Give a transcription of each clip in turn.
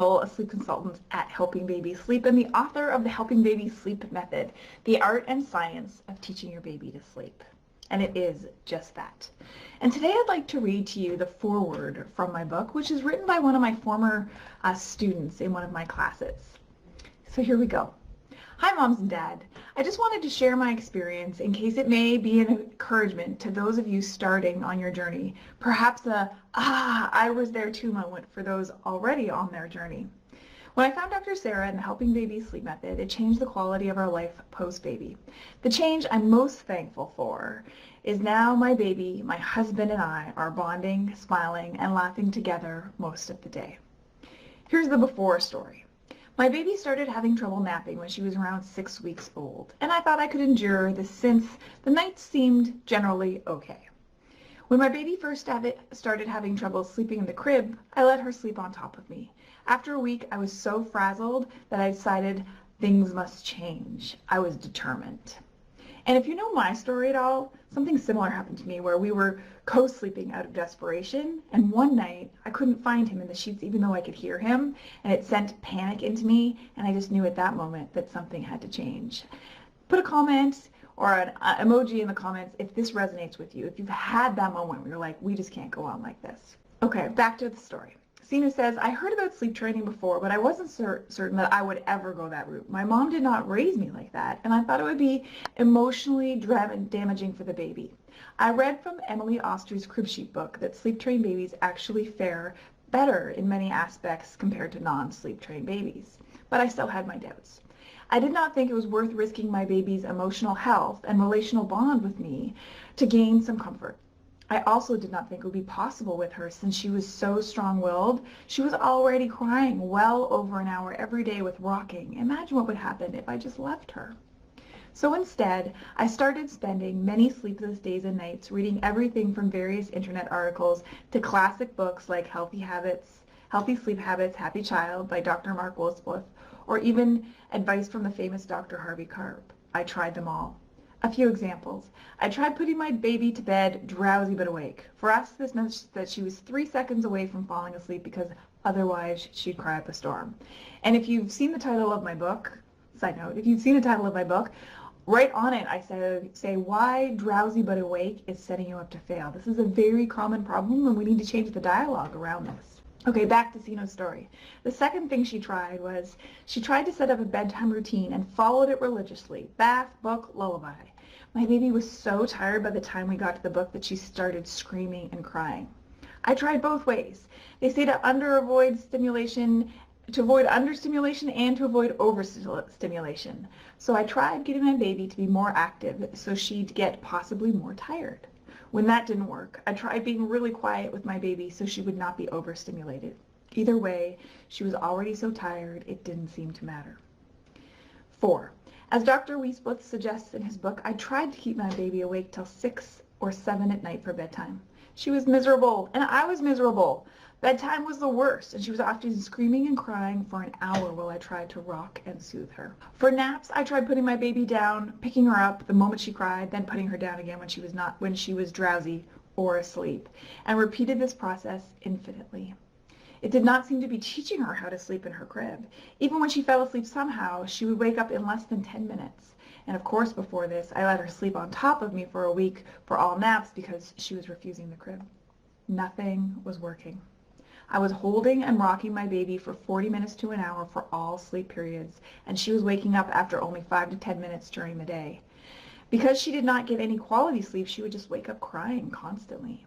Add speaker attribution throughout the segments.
Speaker 1: A sleep consultant at Helping Babies Sleep and the author of the Helping Babies Sleep Method, the art and science of teaching your baby to sleep. And it is just that. And today I'd like to read to you the foreword from my book, which is written by one of my former students in one of my classes. So here we go. Hi, moms and dad. I just wanted to share my experience in case it may be an encouragement to those of you starting on your journey. Perhaps I was there too moment for those already on their journey. When I found Dr. Sarah and the Helping Babies Sleep Method, it changed the quality of our life post-baby. The change I'm most thankful for is now my baby, my husband, and I are bonding, smiling, and laughing together most of the day. Here's the before story. My baby started having trouble napping when she was around 6 weeks old, and I thought I could endure this since the nights seemed generally okay. When my baby first started having trouble sleeping in the crib, I let her sleep on top of me. After a week, I was so frazzled that I decided things must change. I was determined. And if you know my story at all, something similar happened to me where we were co-sleeping out of desperation, and one night I couldn't find him in the sheets even though I could hear him, and it sent panic into me, and I just knew at that moment that something had to change. Put a comment or an emoji in the comments if this resonates with you, if you've had that moment where you're like, we just can't go on like this. Okay, back to the story. Sina says, I heard about sleep training before, but I wasn't certain that I would ever go that route. My mom did not raise me like that, and I thought it would be emotionally damaging for the baby. I read from Emily Oster's crib sheet book that sleep-trained babies actually fare better in many aspects compared to non-sleep-trained babies, but I still had my doubts. I did not think it was worth risking my baby's emotional health and relational bond with me to gain some comfort. I also did not think it would be possible with her since she was so strong-willed. She was already crying well over an hour every day with rocking. Imagine what would happen if I just left her. So instead, I started spending many sleepless days and nights reading everything from various internet articles to classic books like Healthy Sleep Habits, Happy Child by Dr. Mark Wolfsbluth, or even advice from the famous Dr. Harvey Karp. I tried them all. A few examples. I tried putting my baby to bed drowsy but awake. For us, this meant that she was 3 seconds away from falling asleep because otherwise she'd cry up a storm. And if you've seen the title of my book, side note, if you've seen the title of my book, right on it I say why drowsy but awake is setting you up to fail. This is a very common problem and we need to change the dialogue around this. Okay, back to Sino's story. The second thing she tried was she tried to set up a bedtime routine and followed it religiously. Bath, book, lullaby. My baby was so tired by the time we got to the book that she started screaming and crying. I tried both ways. They say to avoid understimulation and to avoid overstimulation. So I tried getting my baby to be more active so she'd get possibly more tired. When that didn't work, I tried being really quiet with my baby so she would not be overstimulated. Either way, she was already so tired it didn't seem to matter. 4. As Dr. Wiesbluth suggests in his book, I tried to keep my baby awake till 6 or 7 at night for bedtime. She was miserable, and I was miserable. Bedtime was the worst, and she was often screaming and crying for an hour while I tried to rock and soothe her. For naps, I tried putting my baby down, picking her up the moment she cried, then putting her down again when she was drowsy or asleep, and repeated this process infinitely. It did not seem to be teaching her how to sleep in her crib. Even when she fell asleep somehow, she would wake up in less than 10 minutes. And of course, before this, I let her sleep on top of me for a week for all naps because she was refusing the crib. Nothing was working. I was holding and rocking my baby for 40 minutes to an hour for all sleep periods, and she was waking up after only 5 to 10 minutes during the day. Because she did not get any quality sleep, she would just wake up crying constantly.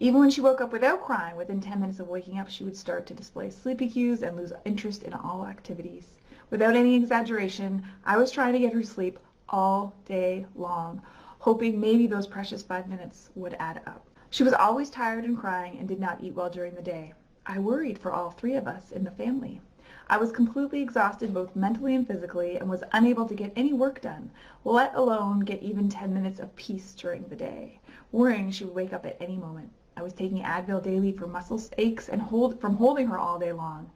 Speaker 1: Even when she woke up without crying, within 10 minutes of waking up, she would start to display sleepy cues and lose interest in all activities. Without any exaggeration, I was trying to get her sleep all day long, hoping maybe those precious 5 minutes would add up. She was always tired and crying and did not eat well during the day. I worried for all 3 of us in the family. I was completely exhausted both mentally and physically and was unable to get any work done, let alone get even 10 minutes of peace during the day, worrying she would wake up at any moment. I was taking Advil daily for muscle aches and from holding her all day long.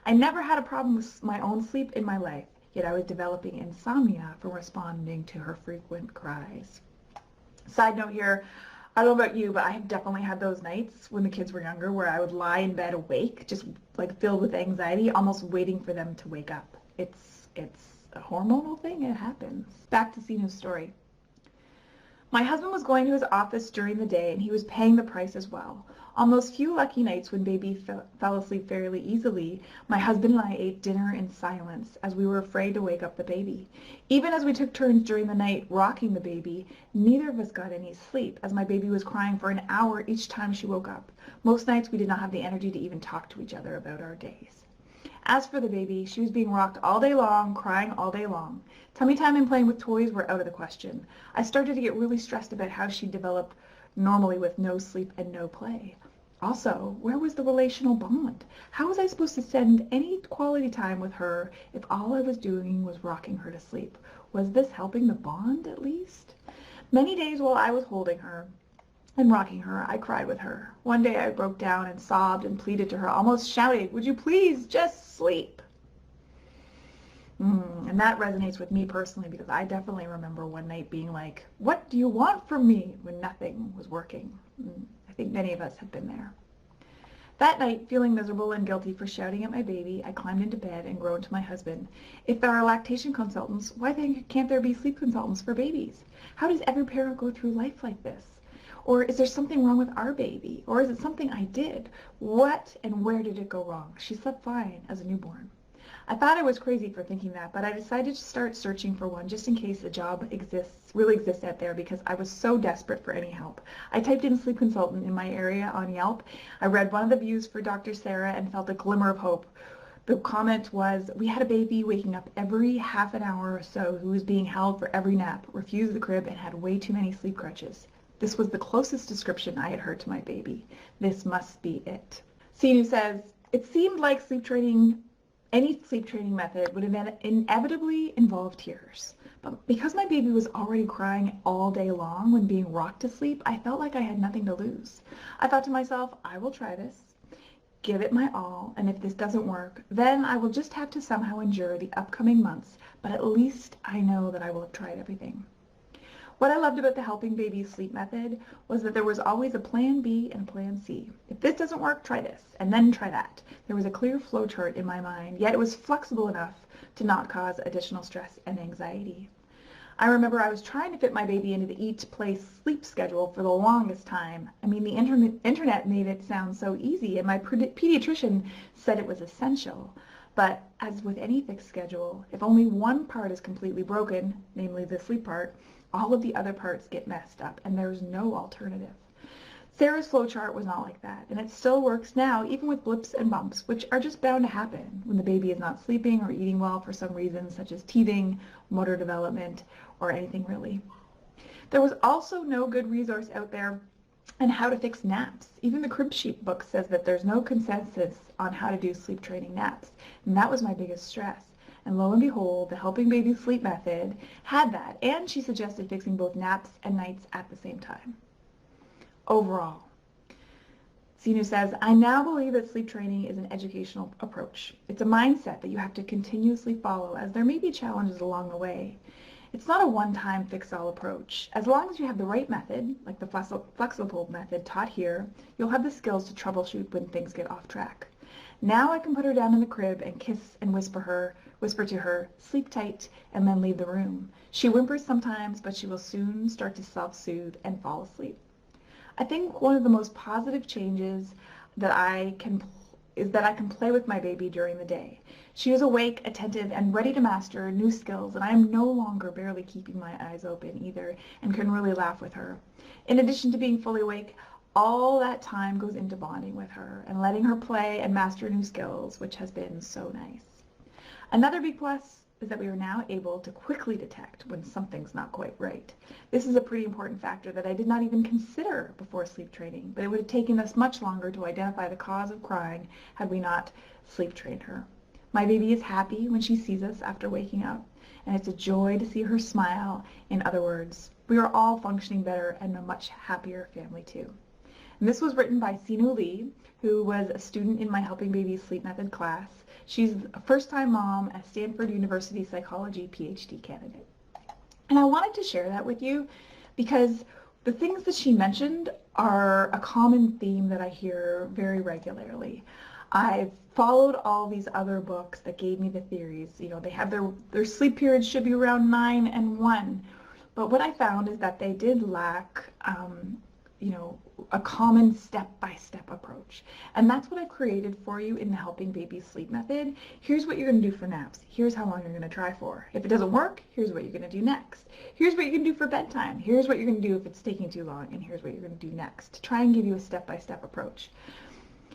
Speaker 1: I never had a problem with my own sleep in my life, yet I was developing insomnia from responding to her frequent cries. Side note here, I don't know about you, but I have definitely had those nights when the kids were younger where I would lie in bed awake, just like filled with anxiety, almost waiting for them to wake up. It's a hormonal thing. It happens. Back to Sinu's story. My husband was going to his office during the day and he was paying the price as well. On those few lucky nights when baby fell asleep fairly easily, my husband and I ate dinner in silence as we were afraid to wake up the baby. Even as we took turns during the night rocking the baby, neither of us got any sleep as my baby was crying for an hour each time she woke up. Most nights we did not have the energy to even talk to each other about our days. As for the baby, she was being rocked all day long, crying all day long. Tummy time and playing with toys were out of the question. I started to get really stressed about how she'd develop normally with no sleep and no play. Also, where was the relational bond? How was I supposed to spend any quality time with her if all I was doing was rocking her to sleep? Was this helping the bond at least? Many days while I was holding her and rocking her, I cried with her. One day I broke down and sobbed and pleaded to her, almost shouting, "Would you please just sleep?" And that resonates with me personally because I definitely remember one night being like, "What do you want from me?" when nothing was working. I think many of us have been there. That night, feeling miserable and guilty for shouting at my baby, I climbed into bed and groaned to my husband. If there are lactation consultants, why then can't there be sleep consultants for babies? How does every parent go through life like this? Or is there something wrong with our baby? Or is it something I did? What and where did it go wrong? She slept fine as a newborn. I thought I was crazy for thinking that, but I decided to start searching for one just in case a job really exists out there because I was so desperate for any help. I typed in sleep consultant in my area on Yelp. I read one of the reviews for Dr. Sarah and felt a glimmer of hope. The comment was, "We had a baby waking up every half an hour or so who was being held for every nap, refused the crib, and had way too many sleep crutches." This was the closest description I had heard to my baby. This must be it. Sinu says, "It seemed like any sleep training method would inevitably involve tears. But because my baby was already crying all day long when being rocked to sleep, I felt like I had nothing to lose. I thought to myself, I will try this, give it my all, and if this doesn't work, then I will just have to somehow endure the upcoming months, but at least I know that I will have tried everything." What I loved about the Helping Babies Sleep method was that there was always a plan B and a plan C. If this doesn't work, try this, and then try that. There was a clear flow chart in my mind, yet it was flexible enough to not cause additional stress and anxiety. I remember I was trying to fit my baby into the eat, play, sleep schedule for the longest time. I mean, the internet made it sound so easy, and my pediatrician said it was essential. But as with any fixed schedule, if only one part is completely broken, namely the sleep part, all of the other parts get messed up, and there's no alternative. Sarah's flowchart was not like that, and it still works now, even with blips and bumps, which are just bound to happen when the baby is not sleeping or eating well for some reason, such as teething, motor development, or anything really. There was also no good resource out there on how to fix naps. Even the crib sheet book says that there's no consensus on how to do sleep training naps, and that was my biggest stress. And lo and behold, the Helping Babies Sleep method had that, and she suggested fixing both naps and nights at the same time. Overall, Sinu says, "I now believe that sleep training is an educational approach. It's a mindset that you have to continuously follow, as there may be challenges along the way. It's not a one-time fix-all approach. As long as you have the right method, like the flexible method taught here, you'll have the skills to troubleshoot when things get off track. Now I can put her down in the crib and kiss and whisper to her, 'Sleep tight,' and then leave the room. She whimpers sometimes, but she will soon start to self-soothe and fall asleep." I think one of the most positive changes that I can play with my baby during the day. She is awake, attentive, and ready to master new skills, and I am no longer barely keeping my eyes open either and can really laugh with her. In addition to being fully awake, all that time goes into bonding with her and letting her play and master new skills, which has been so nice. Another big plus is that we are now able to quickly detect when something's not quite right. This is a pretty important factor that I did not even consider before sleep training, but it would have taken us much longer to identify the cause of crying had we not sleep trained her. My baby is happy when she sees us after waking up, and it's a joy to see her smile. In other words, we are all functioning better and a much happier family too. And this was written by Sinu Lee, who was a student in my Helping Babies Sleep Method class. She's a first-time mom, a Stanford University psychology PhD candidate. And I wanted to share that with you because The things that she mentioned are a common theme that I hear very regularly. I've followed all these other books that gave me the theories. You know, they have their sleep periods should be around 9 and 1. But what I found is that they did lack, you know, a common step-by-step approach. And that's what I created for you in the Helping Babies Sleep method. Here's what you're going to do for naps. Here's how long you're going to try for. If it doesn't work, here's what you're going to do next. Here's what you can do for bedtime. Here's what you're going to do if it's taking too long. And here's what you're going to do next. To try and give you a step-by-step approach.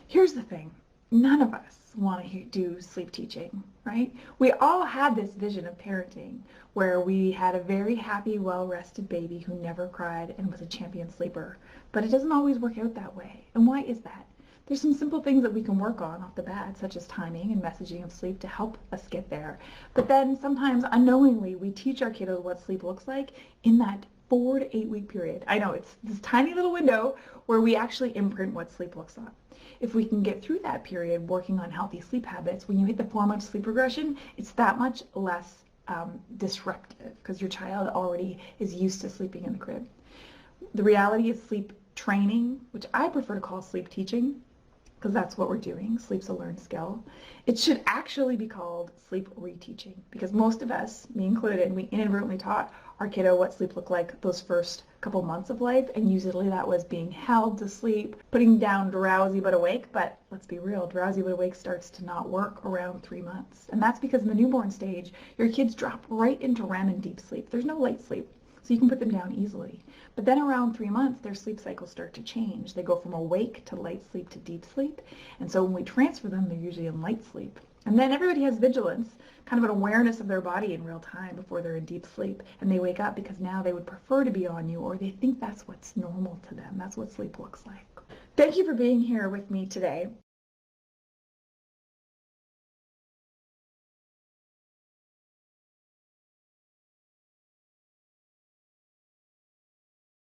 Speaker 1: Here's the thing. None of us want to do sleep teaching, right? We all had this vision of parenting where we had a very happy, well-rested baby who never cried and was a champion sleeper. But it doesn't always work out that way. And why is that? There's some simple things that we can work on off the bat, such as timing and messaging of sleep to help us get there. But then sometimes unknowingly we teach our kiddos what sleep looks like in that 4 to 8 week period. I know it's this tiny little window where we actually imprint what sleep looks like. If we can get through that period working on healthy sleep habits, when you hit the 4-month sleep regression, it's that much less disruptive because your child already is used to sleeping in the crib. The reality is sleep training, which I prefer to call sleep teaching, because that's what we're doing. Sleep's a learned skill. It should actually be called sleep reteaching, because most of us, me included, we inadvertently taught our kiddo what sleep looked like those first couple months of life, and usually that was being held to sleep, putting down drowsy but awake. But let's be real, drowsy but awake starts to not work around 3 months, and that's because in the newborn stage your kids drop right into REM and deep sleep. There's no light sleep, so you can put them down easily. But then around 3 months, their sleep cycles start to change. They go from awake to light sleep to deep sleep. And so when we transfer them, they're usually in light sleep. And then everybody has vigilance, kind of an awareness of their body in real time before they're in deep sleep. And they wake up because now they would prefer to be on you, or they think that's what's normal to them. That's what sleep looks like. Thank you for being here with me today.